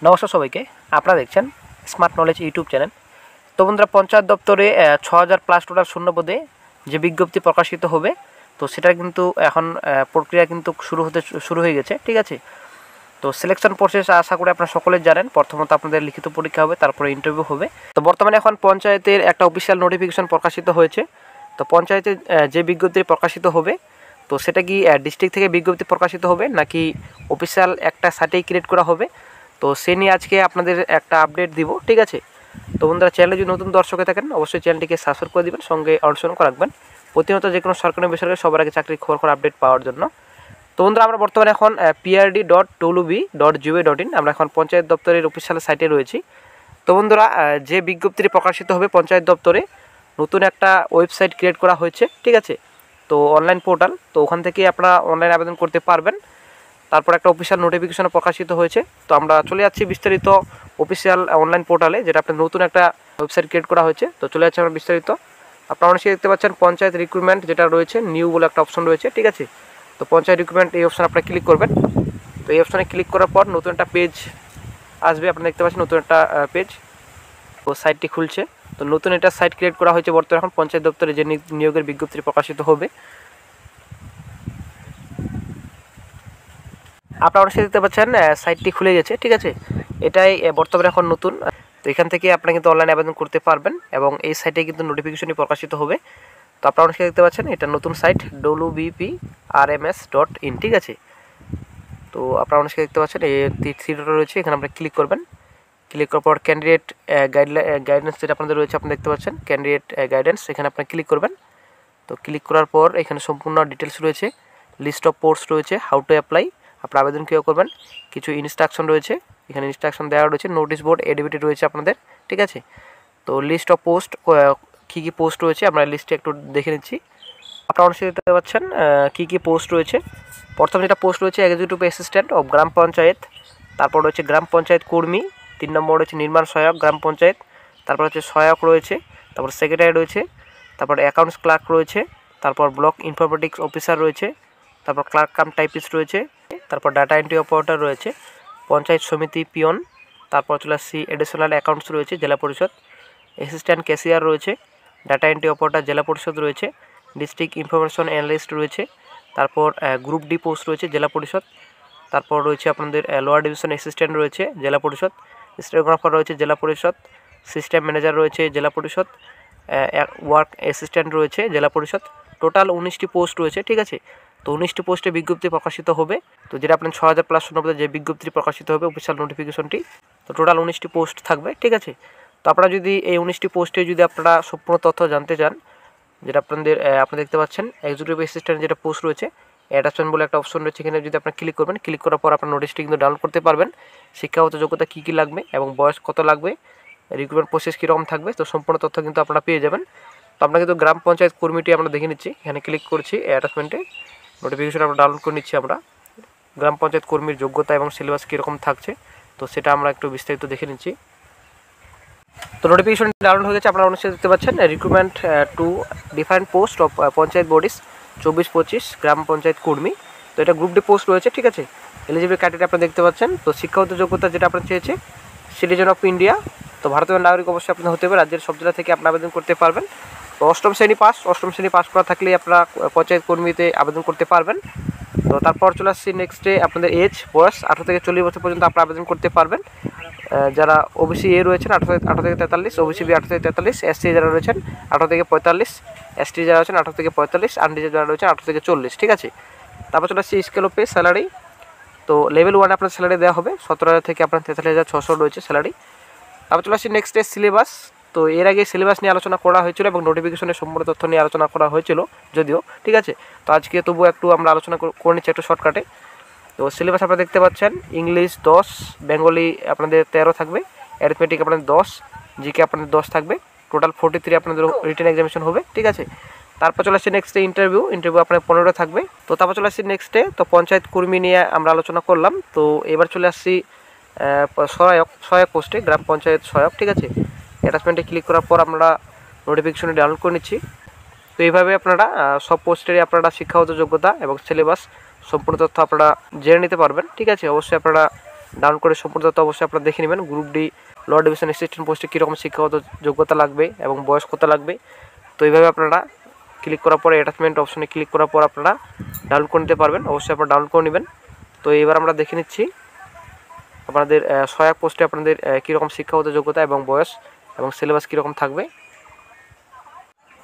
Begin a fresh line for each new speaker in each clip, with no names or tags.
নমস্কার সবাইকে। আপনারা দেখছেন স্মার্ট নলেজ ইউটিউব চ্যানেল। তো বন্ধুরা, পঞ্চায়েত দপ্তরে ৬,০০০+ টোটাল শূন্যপদে যে বিজ্ঞপ্তি প্রকাশিত হবে, তো সেটা কিন্তু এখন প্রক্রিয়া কিন্তু শুরু হয়ে গেছে। ঠিক আছে, তো সিলেকশন প্রসেস আশা করি আপনারা সকলে জানেন। প্রথমত আপনাদের লিখিত পরীক্ষা হবে, তারপরে ইন্টারভিউ হবে। তো বর্তমানে এখন পঞ্চায়েতের একটা অফিসিয়াল নোটিফিকেশন প্রকাশিত হয়েছে। তো পঞ্চায়েতে যে বিজ্ঞপ্তি প্রকাশিত হবে, তো সেটা কি ডিস্ট্রিক্ট থেকে বিজ্ঞপ্তি প্রকাশিত হবে নাকি অফিসিয়াল একটা সাইটেই ক্রিয়েট করা হবে, তো সে নিয়ে আজকে আপনাদের একটা আপডেট দিব। ঠিক আছে, তো বন্ধুরা, চ্যানেলে যদি নতুন দর্শকে থাকেন অবশ্যই চ্যানেলটিকে সাবস্ক্রাইব করে দেবেন, সঙ্গে অনুসরণ করে রাখবেন প্রতিনিয়ত যে কোনো সরকারি বেসরকারি সবার আগে চাকরির খবর আপডেট পাওয়ার জন্য। তো বন্ধুরা, আমরা বর্তমানে এখন prd.wb.gov.in আমরা এখন পঞ্চায়েত দপ্তরের অফিসিয়াল সাইটে রয়েছি। তো বন্ধুরা, যে বিজ্ঞপ্তিটি প্রকাশিত হবে পঞ্চায়েত দপ্তরে নতুন একটা ওয়েবসাইট ক্রিয়েট করা হয়েছে। ঠিক আছে, তো অনলাইন পোর্টাল, তো ওখান থেকে আপনারা অনলাইন আবেদন করতে পারবেন। তারপর একটা অফিসিয়াল নোটিফিকেশন প্রকাশিত হয়েছে। তো আমরা চলে যাচ্ছি বিস্তারিত অফিসিয়াল অনলাইন পোর্টালে, যেটা আপনার নতুন একটা ওয়েবসাইট ক্রিয়েট করা হয়েছে। তো চলে যাচ্ছে আমরা বিস্তারিত। আপনারা অনেকেই দেখতে পাচ্ছেন পঞ্চায়েত রিক্রুটমেন্ট যেটা রয়েছে, নিউ বলে একটা অপশন রয়েছে। ঠিক আছে, তো পঞ্চায়েত রিক্রুটমেন্ট এই অপশন আপনারা ক্লিক করবেন। তো এই অপশনে ক্লিক করার পর নতুন একটা পেজ আসবে। আপনারা দেখতে পাচ্ছেন নতুন একটা পেজ, তো সাইটটি খুলছে। তো নতুন একটা সাইট ক্রিয়েট করা হয়েছে বর্তমানে এখন পঞ্চায়েত দপ্তরে যে নিয়োগের বিজ্ঞপ্তি প্রকাশিত হবে। আপনারা অবশ্যই দেখতে পাচ্ছেন সাইটটি খুলে গেছে। ঠিক আছে, এটাই বর্তমানে এখন নতুন। তো এখান থেকে আপনারা কিন্তু অনলাইনে আবেদন করতে পারবেন এবং এই সাইটে কিন্তু নোটিফিকেশনই প্রকাশিত হবে। তো আপনারা অবশ্যই দেখতে পাচ্ছেন এটা নতুন সাইট wbrms.in। ঠিক আছে, তো আপনারা অবশ্যই দেখতে পাচ্ছেন এই থ্রিটা রয়েছে, এখানে আপনারা ক্লিক করবেন। ক্লিক করার পর ক্যান্ডিডেট গাইডেন্স যেটা আপনাদের রয়েছে আপনারা দেখতে পাচ্ছেন ক্যান্ডিডেট গাইডেন্স, এখানে আপনারা ক্লিক করবেন। তো ক্লিক করার পর এখানে সম্পূর্ণ ডিটেলস রয়েছে, লিস্ট অফ পোস্ট রয়েছে, হাউ টু অ্যাপ্লাই, আপনারা আবেদন কীভাবে করবেন, কিছু ইনস্ট্রাকশন রয়েছে, এখানে ইনস্ট্রাকশন দেওয়া রয়েছে, নোটিশ বোর্ড এডিবিটি রয়েছে আপনাদের। ঠিক আছে, তো লিস্ট অফ পোস্ট কী কী পোস্ট রয়েছে আমরা লিস্টে একটু দেখে নিচ্ছি। আপনারা অবশ্যই দেখতে পাচ্ছেন কী কী পোস্ট রয়েছে। প্রথম যেটা পোস্ট রয়েছে এক্সিকিউটিভ অ্যাসিস্ট্যান্ট অফ গ্রাম পঞ্চায়েত, তারপর রয়েছে গ্রাম পঞ্চায়েত কর্মী, 3 নম্বর রয়েছে নির্মাণ সহায়ক গ্রাম পঞ্চায়েত, তারপর হচ্ছে সহায়ক রয়েছে, তারপর সেক্রেটারি রয়েছে, তারপর অ্যাকাউন্টস ক্লার্ক রয়েছে, তারপর ব্লক ইনফরমেটিক্স অফিসার রয়েছে, তারপর ক্লার্ক কাম টাইপিস্ট রয়েছে, তারপর ডাটা এন্ট্রি অপারেটর রয়েছে, পঞ্চায়েত সমিতি পিয়ন, তারপর চলে আসছি এডিশনাল অ্যাকাউন্টস রয়েছে জেলা পরিষদ, অ্যাসিস্ট্যান্ট ক্যাশিয়ার রয়েছে, ডাটা এন্ট্রি অপারেটর জেলা পরিষদ রয়েছে, ডিস্ট্রিক্ট ইনফরমেশন অ্যানালিস্ট রয়েছে, তারপর গ্রুপ ডি পোস্ট রয়েছে জেলা পরিষদ, তারপর রয়েছে আপনাদের লোয়ার ডিভিশন অ্যাসিস্ট্যান্ট রয়েছে জেলা পরিষদ, স্টেনোগ্রাফার রয়েছে জেলা পরিষদ, সিস্টেম ম্যানেজার রয়েছে জেলা পরিষদ, ওয়ার্ক অ্যাসিস্ট্যান্ট রয়েছে জেলা পরিষদ। টোটাল 19টি পোস্ট রয়েছে। ঠিক আছে, তো 19টি পোস্টে বিজ্ঞপ্তি প্রকাশিত হবে। তো যেটা আপনার 6,000+ শূন্যপদে যে বিজ্ঞপ্তি প্রকাশিত হবে অফিসিয়াল নোটিফিকেশনটি, তো টোটাল 19টি পোস্ট থাকবে। ঠিক আছে, তো আপনারা যদি এই 19টি পোস্টে যদি আপনারা সম্পূর্ণ তথ্য জানতে চান, যেটা আপনারা দেখতে পাচ্ছেন এক্সিকিউটিভ অ্যাসিস্ট্যান্ট যেটা পোস্ট রয়েছে, অ্যাটাচমেন্ট বলে একটা অপশন রয়েছে, এখানে যদি আপনারা ক্লিক করবেন, ক্লিক করার পর আপনার নোটিশটি কিন্তু ডাউনলোড করতে পারবেন। শিক্ষাগত যোগ্যতা কী কী লাগবে এবং বয়স কত লাগবে, রিক্রুটমেন্ট প্রসেস কীরকম থাকবে, তো সম্পূর্ণ তথ্য কিন্তু আপনারা পেয়ে যাবেন। তো আপনারা কিন্তু গ্রাম পঞ্চায়েত কর্মীটি আমরা দেখে নিচ্ছি, এখানে ক্লিক করছি, অ্যাটাচমেন্টে নোটিফিকেশন আমরা ডাউনলোড করে নিচ্ছি। আমরা গ্রাম পঞ্চায়েত কর্মীর যোগ্যতা এবং সিলেবাস কীরকম থাকছে, তো সেটা আমরা একটু বিস্তারিত দেখে নিচ্ছি। তো নোটিফিকেশন ডাউনলোড হয়ে গেছে। আপনারা অবশ্যই দেখতে পাচ্ছেন recruitment to different post of panchayat bodies 24-25 গ্রাম পঞ্চায়েত কর্মী। তো এটা গ্রুপ ডি পোস্ট রয়েছে। ঠিক আছে, এলিজিবল ক্রাইটেরিয়া আপনারা দেখতে পাচ্ছেন। তো শিক্ষাগত যোগ্যতা যেটা আপনার চেয়েছে সিটিজেন অফ ইন্ডিয়া, তো ভারতীয় নাগরিক অবশ্যই আপনার হতে হবে, রাজ্যের সব জেলা থেকে আপনি আবেদন করতে পারবেন। তো অষ্টম শ্রেণী পাস করা থাকলেই আপনারা পঞ্চায়েত কর্মীতে আবেদন করতে পারবেন। তো তারপর চলে আসছি নেক্সটে আপনাদের বয়স 18 থেকে 40 বছর পর্যন্ত আপনারা আবেদন করতে পারবেন। যারা ওবিসি এ রয়েছেন 18 থেকে 43, ওবিসি বি 18 থেকে 43, এসসি যারা রয়েছেন 18 থেকে 45, এসটি যারা রয়েছেন 18 থেকে 45, আনরিজার্ভ যারা রয়েছেন 18 থেকে 40। ঠিক আছে, তারপর চলে আসছি স্কেল অফ পে স্যালারি। তো লেভেল 1 আপনার স্যালারি দেওয়া হবে 17,000 থেকে আপনার 43,600 রয়েছে স্যালারি। তারপর চলে আসছি নেক্সট ডে সিলেবাস। তো এর আগে সিলেবাস নিয়ে আলোচনা করা হয়েছিল এবং নোটিফিকেশনের সম্পূর্ণ তথ্য নিয়ে আলোচনা করা হয়েছিল যদিও। ঠিক আছে, তো আজকে তবুও একটু আমরা আলোচনা করে নিচ্ছি একটু শর্টকাটে। তো সিলেবাস আপনারা দেখতে পাচ্ছেন ইংলিশ 10, বেঙ্গলি আপনাদের 13 থাকবে, অ্যারিথমেটিক আপনাদের 10, জিকে আপনাদের 10 থাকবে, টোটাল 43 আপনাদের রিটেন এক্সামিনেশন হবে। ঠিক আছে, তারপর চলে আসছে নেক্সটে ইন্টারভিউ আপনাদের 15 থাকবে। তো তারপর চলে আসছি নেক্সটে, তো পঞ্চায়েত কর্মী নিয়ে আমরা আলোচনা করলাম। তো এবার চলে আসছি সহায়ক পোস্টে, গ্রাম পঞ্চায়েত সহায়ক। ঠিক আছে, অ্যাটাচমেন্টে ক্লিক করার পর আমরা নোটিফিকেশনে ডাউনলোড করে নিচ্ছি। তো এইভাবে আপনারা সব পোস্টেরই আপনারা শিক্ষাগত যোগ্যতা এবং সিলেবাস সম্পূর্ণ তথ্য আপনারা জেনে নিতে পারবেন। ঠিক আছে, অবশ্যই আপনারা ডাউনলোড করে সম্পূর্ণ তথ্য অবশ্যই আপনারা দেখে নেবেন। Group D lower division assistant পোস্টে কীরকম শিক্ষাগত যোগ্যতা লাগবে এবং বয়স কত লাগবে। তো এইভাবে আপনারা ক্লিক করার পরে অ্যাটাচমেন্ট অপশনে ক্লিক করার পর আপনারা ডাউনলোড করে নিতে পারবেন। অবশ্যই আপনারা ডাউনলোড করে নেবেন। তো এবার আমরা দেখে নিচ্ছি আপনাদের সহায়ক পোস্টে আপনাদের কীরকম শিক্ষাগত যোগ্যতা এবং বয়স এবং সিলেবাস কীরকম থাকবে।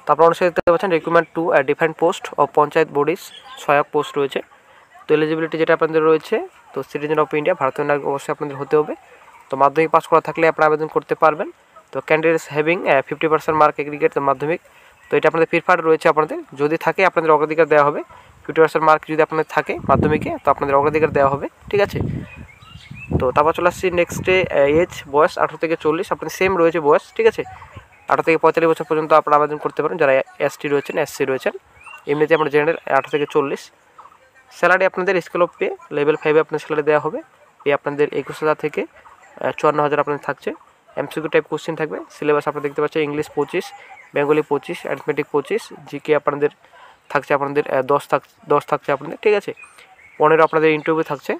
তো আপনারা অবশ্যই দেখতে পাচ্ছেন recruitment to different post O panchayat bodies সহায়ক পোস্ট রয়েছে। তো এলিজিবিলিটি যেটা আপনাদের রয়েছে, তো সিটিজেন অফ ইন্ডিয়া, ভারতীয় নাগরিক অবশ্যই আপনাদের হতে হবে। তো মাধ্যমিক পাস করা থাকলে আপনারা আবেদন করতে পারবেন। তো ক্যান্ডিডেটস হ্যাভিং 50% মার্ক এগ্রিগেট মাধ্যমিক, তো এটা আপনাদের প্রিফার্ড রয়েছে। আপনাদের যদি থাকে আপনাদের অগ্রাধিকার দেওয়া হবে। 50% মার্ক যদি আপনাদের থাকে মাধ্যমিকে তো আপনাদের অগ্রাধিকার দেওয়া হবে, ঠিক আছে। তো তারপর চলে আসছি নেক্সটে এজ, বয়স 18 থেকে 40, আপনাদের সেম রয়েছে বয়স, ঠিক আছে। 18 থেকে 45 বছর পর্যন্ত আপনারা আবেদন করতে পারেন যারা এসটি রয়েছেন, এসসি রয়েছেন। এমনিতে আমরা জেনারেল 18 থেকে 40। স্যালারি আপনাদের স্কেল অফ পে লেভেল 5-এ আপনাদের স্যালারি দেওয়া হবে। এই আপনাদের 21,000 থেকে 54,000 আপনাদের থাকছে। এমসিকিউ টাইপ কোশ্চেন থাকবে। সিলেবাস আপনারা দেখতে পাচ্ছেন ইংলিশ 25, বেঙ্গলি 25, অ্যারিথমেটিক 25, জিকে আপনাদের থাকছে আপনাদের 10 থাকছে আপনাদের, ঠিক আছে। 15 আপনাদের ইন্টারভিউ থাকছে।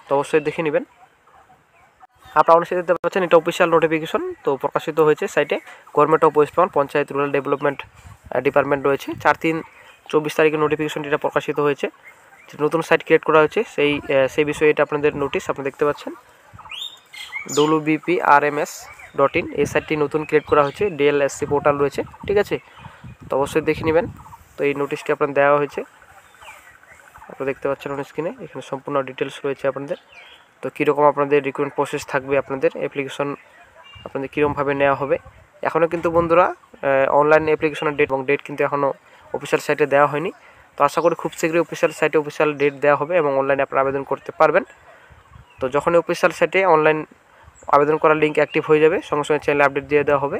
তো অবশ্যই দেখে নেবেন। আপনারা অবশ্যই দেখতে পাচ্ছেন এটা অফিসিয়াল নোটিফিকেশন, তো প্রকাশিত হয়েছে সাইটে। Government of West Bengal panchayat rural development department রয়েছে। 4/3/24 তারিখে নোটিফিকেশনটি এটা প্রকাশিত হয়েছে। নতুন সাইট ক্রিয়েট করা হয়েছে সেই বিষয়ে এটা আপনাদের নোটিশ আপনারা দেখতে পাচ্ছেন। wbprms.in এই সাইটটি নতুন ক্রিয়েট করা হয়েছে। ডিএলএসসি পোর্টাল রয়েছে, ঠিক আছে। তো অবশ্যই দেখে নেবেন। তো এই নোটিশটি আপনাদের দেওয়া হয়েছে, আপনারা দেখতে পাচ্ছেন অন স্ক্রিনে। এখানে সম্পূর্ণ ডিটেলস রয়েছে আপনাদের। তো কীরকম আপনাদের রিক্রুটমেন্ট প্রসেস থাকবে, আপনাদের অ্যাপ্লিকেশন আপনাদের কীরকমভাবে নেওয়া হবে। এখনও কিন্তু বন্ধুরা অনলাইন অ্যাপ্লিকেশনের ডেট এবং ডেট কিন্তু এখনও অফিসিয়াল সাইটে দেওয়া হয়নি। তো আশা করি খুব শীঘ্রই অফিসিয়াল সাইটে অফিসিয়াল ডেট দেওয়া হবে এবং অনলাইনে আপনারা আবেদন করতে পারবেন। তো যখনই অফিসিয়াল সাইটে অনলাইন আবেদন করার লিঙ্ক অ্যাক্টিভ হয়ে যাবে সঙ্গে সঙ্গে চ্যানেলে আপডেট দিয়ে দেওয়া হবে।